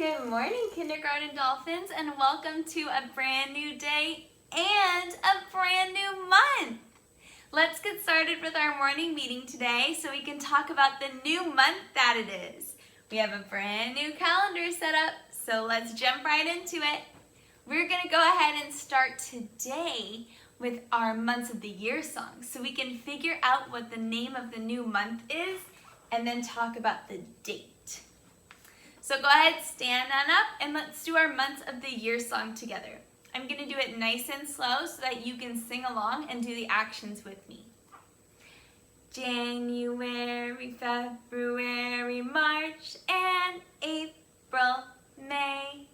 Good morning, Kindergarten Dolphins, and welcome to a brand new day and a brand new month. Let's get started with our morning meeting today so we can talk about the new month that it is. We have a brand new calendar set up, so let's jump right into it. We're going to go ahead and start today with our months of the year song so we can figure out what the name of the new month is and then talk about the date. So go ahead, stand on up, and let's do our months of the year song together. I'm going to do it nice and slow so that you can sing along and do the actions with me. January, February, March, and April, May,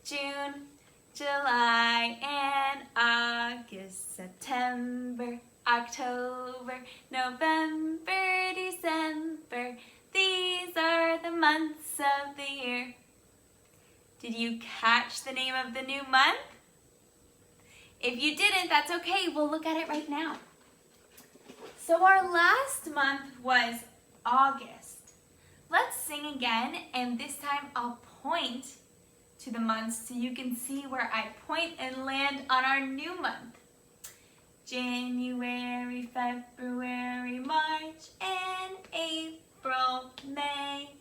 June, July, and August, September, October, November, December. These are the months of the year. Did you catch the name of the new month? If you didn't, that's okay. We'll look at it right now. So our last month was August. Let's sing again, and this time I'll point to the months so you can see where I point and land on our new month. January, February, March, and April, May,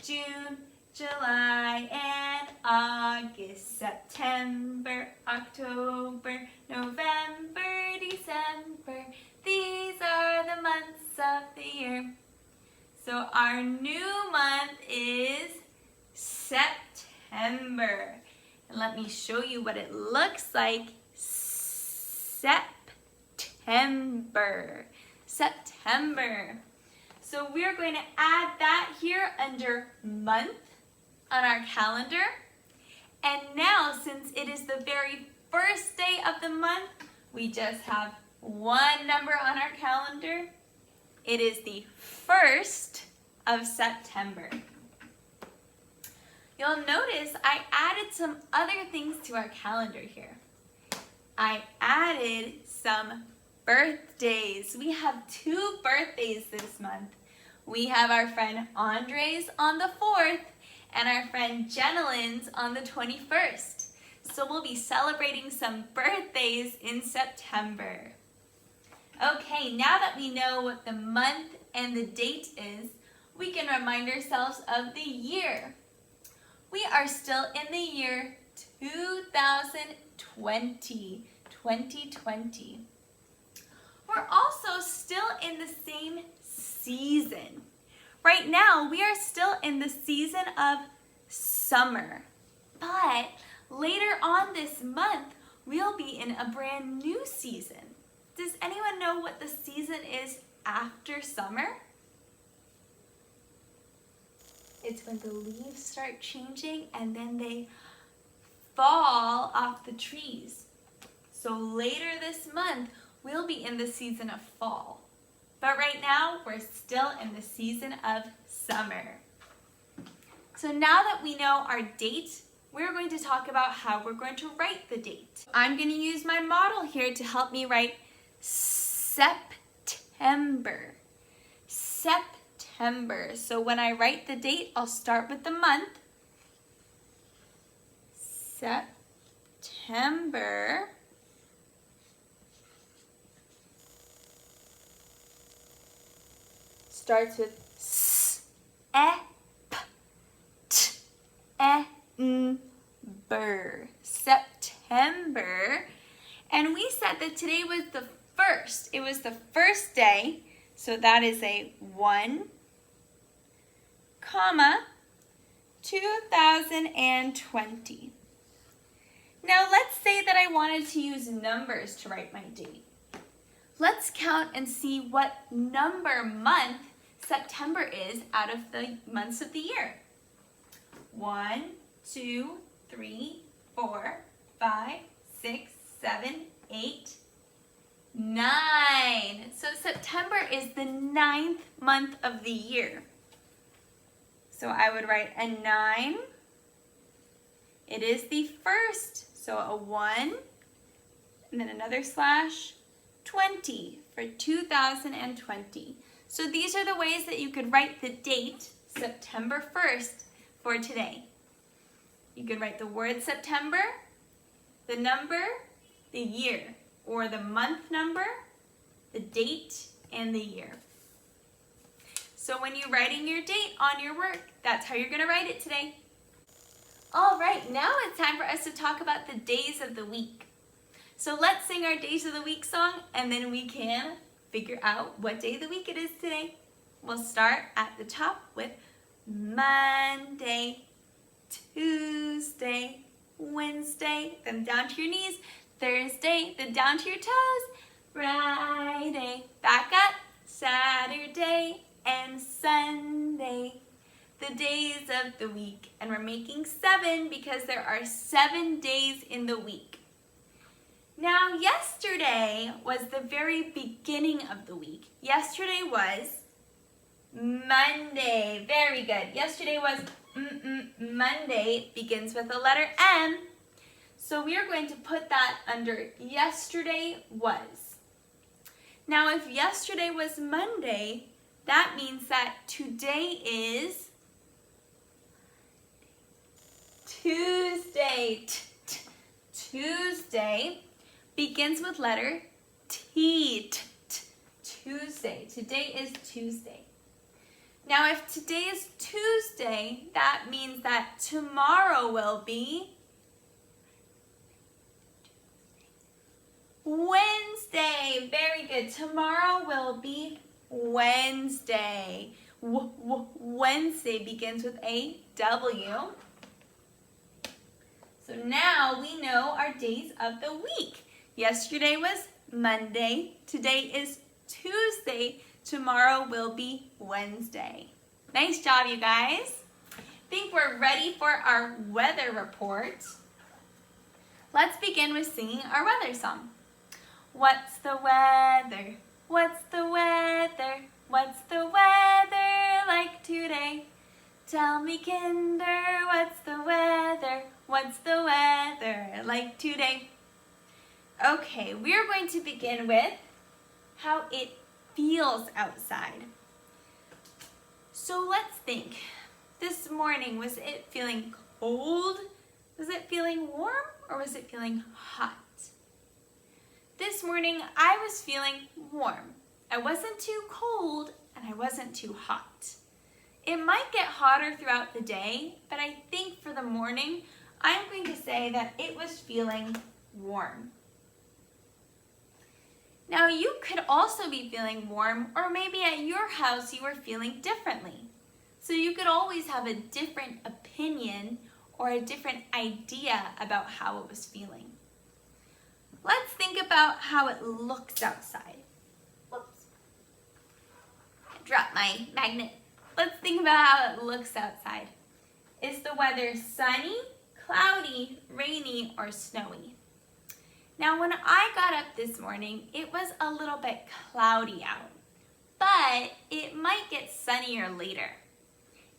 June, July, and August, September, October, November, December. These are the months of the year. So our new month is September. And let me show you what it looks like. September. So we're going to add that here under month on our calendar. And now, since it is the very first day of the month, we just have one number on our calendar. It is the 1st of September. You'll notice I added some other things to our calendar here. I added some birthdays. We have 2 birthdays this month. We have our friend Andre's on the 4th and our friend Jenilyn's on the 21st. So we'll be celebrating some birthdays in September. Okay, now that we know what the month and the date is, we can remind ourselves of the year. We are still in the year 2020. We're also still in the same season. Right now, we are still in the season of summer. But later on this month, we'll be in a brand new season. Does anyone know what the season is after summer? It's when the leaves start changing and then they fall off the trees. So later this month, we'll be in the season of fall. But right now, we're still in the season of summer. So now that we know our date, we're going to talk about how we're going to write the date. I'm going to use my model here to help me write September. September. So when I write the date, I'll start with the month. September. Starts with S, E, P, T, E, N, ber. September. And we said that today was the 1st. It was the first day. So that is a 1, 2020. Now let's say that I wanted to use numbers to write my date. Let's count and see what number month September is out of the months of the year. 1, 2, 3, 4, 5, 6, 7, 8, 9. So September is the 9th month of the year. So I would write a 9. It is the 1st. So a 1 and then another slash, 20 for 2020. So these are the ways that you could write the date, September 1st, for today. You could write the word September, the number, the year, or the month number, the date, and the year. So when you're writing your date on your work, that's how you're going to write it today. All right, now it's time for us to talk about the days of the week. So let's sing our Days of the Week song, and then we can figure out what day of the week it is today. We'll start at the top with Monday, Tuesday, Wednesday, then down to your knees, Thursday, then down to your toes, Friday, back up, Saturday, and Sunday. The days of the week, and we're making 7 because there are 7 days in the week. Now, yesterday was the very beginning of the week. Yesterday was Monday. Very good. Yesterday was Monday. Begins with the letter M. So we are going to put that under yesterday was. Now, if yesterday was Monday, that means that today is Tuesday. Tuesday begins with letter T. Tuesday. Today is Tuesday. Now, if today is Tuesday, that means that tomorrow will be Wednesday. Very good. Tomorrow will be Wednesday. Wednesday begins with a W. So now we know our days of the week. Yesterday was Monday. Today is Tuesday. Tomorrow will be Wednesday. Nice job, you guys. I think we're ready for our weather report. Let's begin with singing our weather song. What's the weather? What's the weather? What's the weather like today? Tell me, Kinder, what's the weather? What's the weather like today? Okay, we're going to begin with how it feels outside. So let's think. This morning, was it feeling cold? Was it feeling warm, or was it feeling hot? This morning, I was feeling warm. I wasn't too cold, and I wasn't too hot. It might get hotter throughout the day, but I think for the morning, I'm going to say that it was feeling warm. Now, you could also be feeling warm, or maybe at your house you were feeling differently. So you could always have a different opinion or a different idea about how it was feeling. Let's think about how it looks outside. Whoops. I dropped my magnet. Let's think about how it looks outside. Is the weather sunny, cloudy, rainy, or snowy? Now, when I got up this morning, it was a little bit cloudy out, but it might get sunnier later.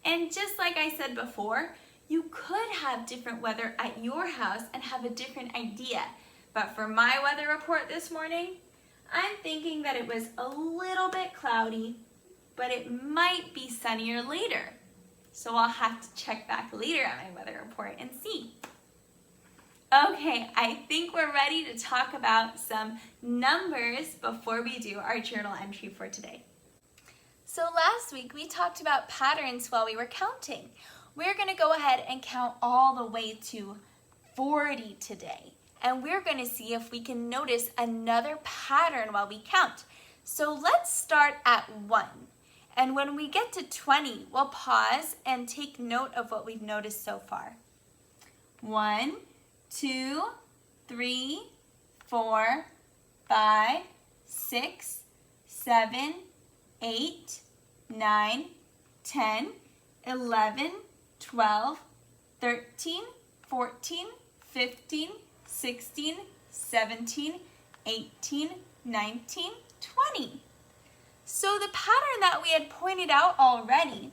And just like I said before, you could have different weather at your house and have a different idea. But for my weather report this morning, I'm thinking that it was a little bit cloudy, but it might be sunnier later. So I'll have to check back later at my weather report and see. Okay, I think we're ready to talk about some numbers before we do our journal entry for today. So last week we talked about patterns while we were counting. We're going to go ahead and count all the way to 40 today. And we're going to see if we can notice another pattern while we count. So let's start at 1. And when we get to 20, we'll pause and take note of what we've noticed so far. 1, 2, 3, 4, 5, 6, 7, 8, 9, 10, 11, 12, 13, 14, 15, 16, 17, 18, 19, 20. So the pattern that we had pointed out already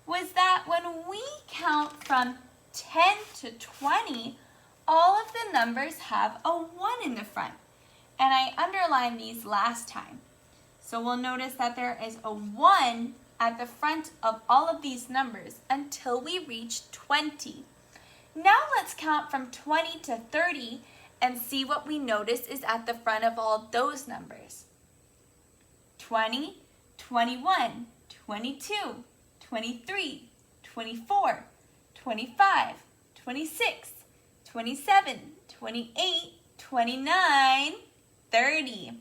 was that when we count from 10 to 20, all of the numbers have a 1 in the front. And I underlined these last time. So we'll notice that there is a 1 at the front of all of these numbers until we reach 20. Now let's count from 20 to 30 and see what we notice is at the front of all those numbers. 20, 21, 22, 23, 24, 25, 26, 27, 28, 29, 30.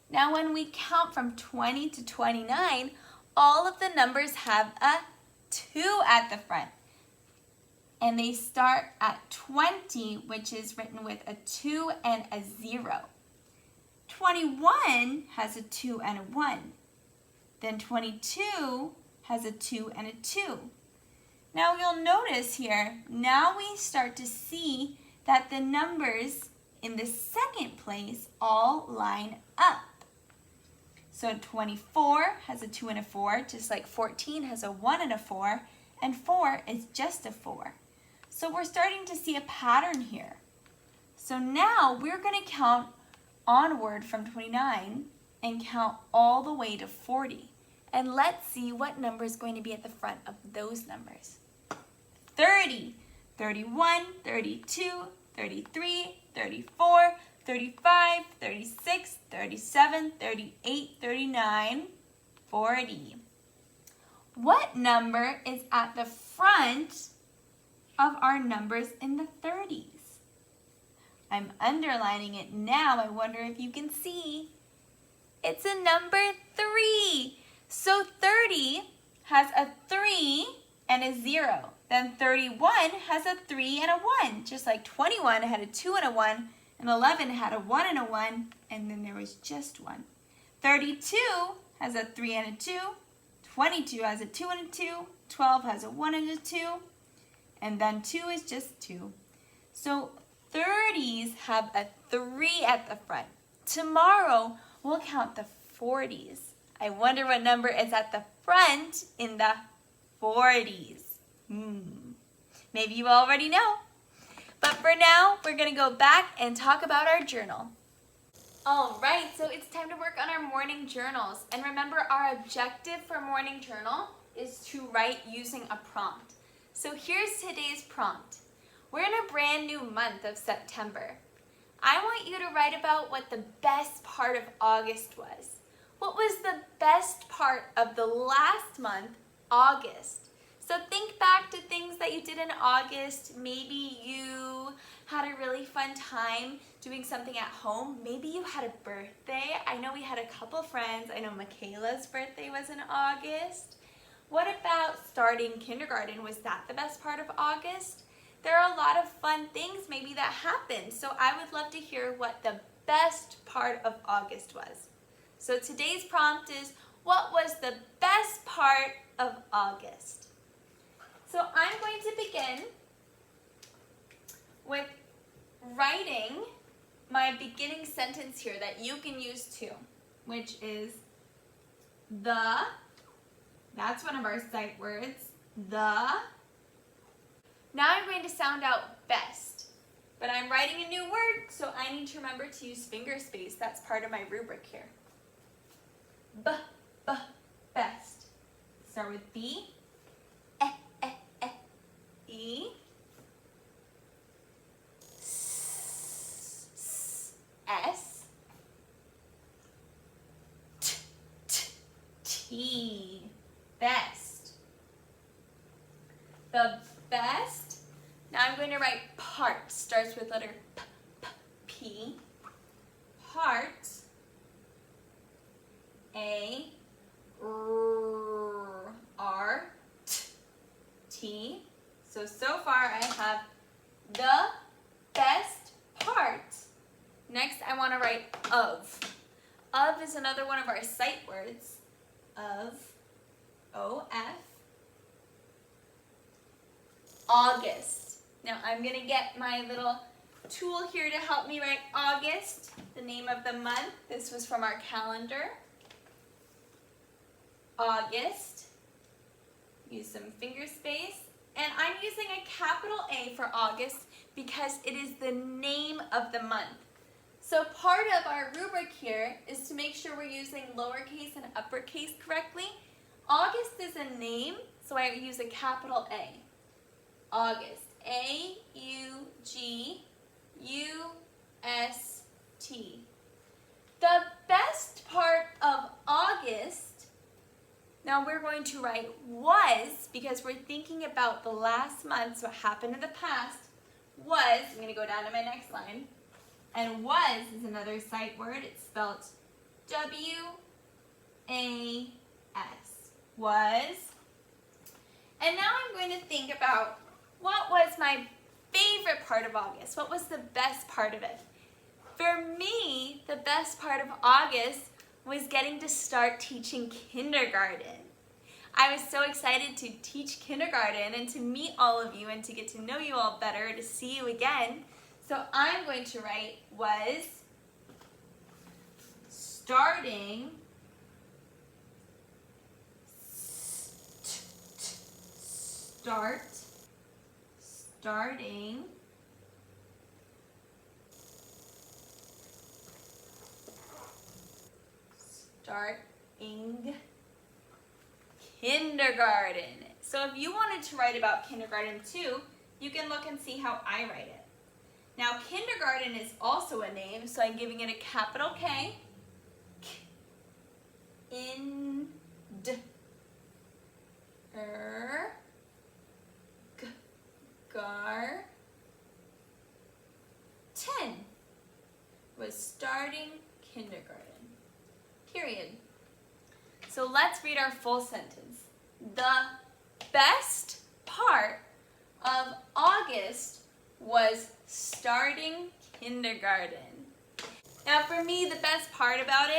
Now when we count from 20 to 29, all of the numbers have a 2 at the front. And they start at 20, which is written with a 2 and a 0. 21 has a 2 and a 1. Then 22 has a 2 and a 2. Now you'll notice here, now we start to see that the numbers in the second place all line up. So 24 has a 2 and a 4, just like 14 has a 1 and a 4, and 4 is just a 4. So we're starting to see a pattern here. So now we're going to count onward from 29 and count all the way to 40. And let's see what number is going to be at the front of those numbers. 30, 31, 32, 33, 34, 35, 36, 37, 38, 39, 40. What number is at the front of our numbers in the 30s? I'm underlining it now. I wonder if you can see. It's a number 3. So 30 has a 3 and a 0. Then 31 has a 3 and a 1. Just like 21 had a 2 and a 1. And 11 had a 1 and a 1. And then there was just 1. 32 has a 3 and a 2. 22 has a 2 and a 2. 12 has a 1 and a 2. And then 2 is just 2. So 30s have a 3 at the front. Tomorrow, we'll count the 40s. I wonder what number is at the front in the 40s. Maybe you already know. But for now, we're going to go back and talk about our journal. All right, so it's time to work on our morning journals. And remember, our objective for morning journal is to write using a prompt. So here's today's prompt. We're in a brand new month of September. I want you to write about what the best part of August was. What was the best part of the last month, August? So think back to things that you did in August. Maybe you had a really fun time doing something at home. Maybe you had a birthday. I know we had a couple friends. I know Michaela's birthday was in August. What about starting kindergarten? Was that the best part of August? There are a lot of fun things maybe that happened. So I would love to hear what the best part of August was. So today's prompt is, what was the best part of August? So I'm going to begin with writing my beginning sentence here that you can use too, which is that's one of our sight words, the. Now I'm going to sound out best, but I'm writing a new word, so I need to remember to use finger space. That's part of my rubric here. Best. Start with B, E, S, T. Best. The best. Now I'm going to write part. Starts with letter P. Part. A. R. T. So far I have the best part. Next I want to write of. Of is another one of our sight words. Of. O-F. August. Now I'm going to get my little tool here to help me write August, the name of the month. This was from our calendar. August. Use some finger space. And I'm using a capital A for August because it is the name of the month. So part of our rubric here is to make sure we're using lowercase and uppercase correctly. August is a name, so I use a capital A. August. A-U-G-U-S-T. The best part of August, now we're going to write was, because we're thinking about the last month, so what happened in the past, was, I'm going to go down to my next line, and was is another sight word. It's spelled W-A-S, was. And now I'm going to think about what was my favorite part of August. What was the best part of it? For me, the best part of August was getting to start teaching kindergarten. I was so excited to teach kindergarten and to meet all of you and to get to know you all better, to see you again. So I'm going to write was starting starting kindergarten. So if you wanted to write about kindergarten too, you can look and see how I write it. Now kindergarten is also a name, so I'm giving it a capital K. Garten was starting kindergarten. Period. So let's read our full sentence. The best part of August was starting kindergarten. Now for me, the best part about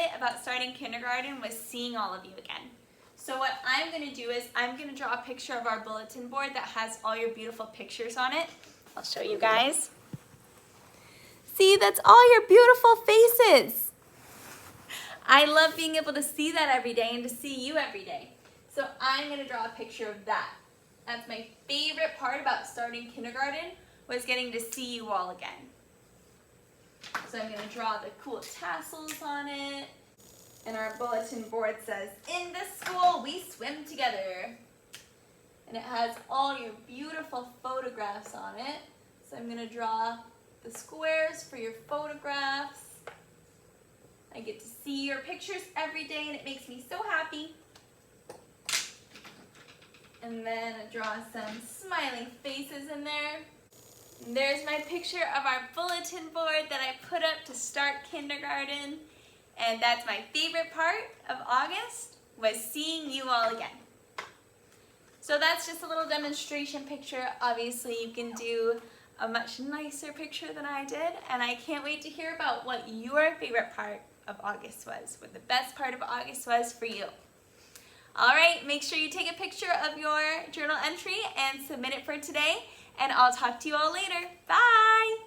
starting kindergarten, was seeing all of you again. So what I'm going to do is I'm going to draw a picture of our bulletin board that has all your beautiful pictures on it. I'll show you guys. See, that's all your beautiful faces. I love being able to see that every day and to see you every day. So I'm going to draw a picture of that. That's my favorite part about starting kindergarten, was getting to see you all again. So I'm going to draw the cool tassels on it. And our bulletin board says, "In this school, we swim together." And it has all your beautiful photographs on it. So I'm going to draw the squares for your photographs. I get to see your pictures every day and it makes me so happy. And then I draw some smiling faces in there. And there's my picture of our bulletin board that I put up to start kindergarten. And that's my favorite part of August, was seeing you all again. So that's just a little demonstration picture. Obviously you can do a much nicer picture than I did, and I can't wait to hear about what your favorite part of August was, what the best part of August was for you. All right, make sure you take a picture of your journal entry and submit it for today, and I'll talk to you all later. Bye!